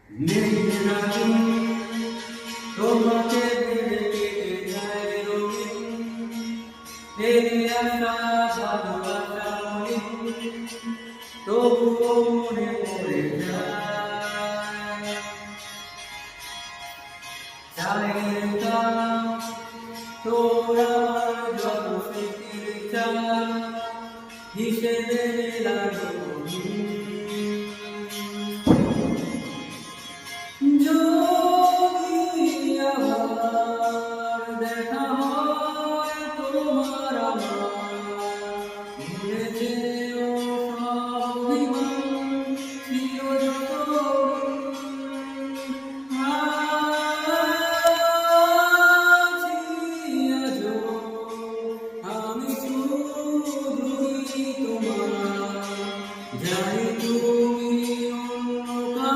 নেই না তুমি, তোমাকে ভেবে কেটে যায় রঙিন, ফেরে আসা ভালোবাসা মনে, তবুও মনে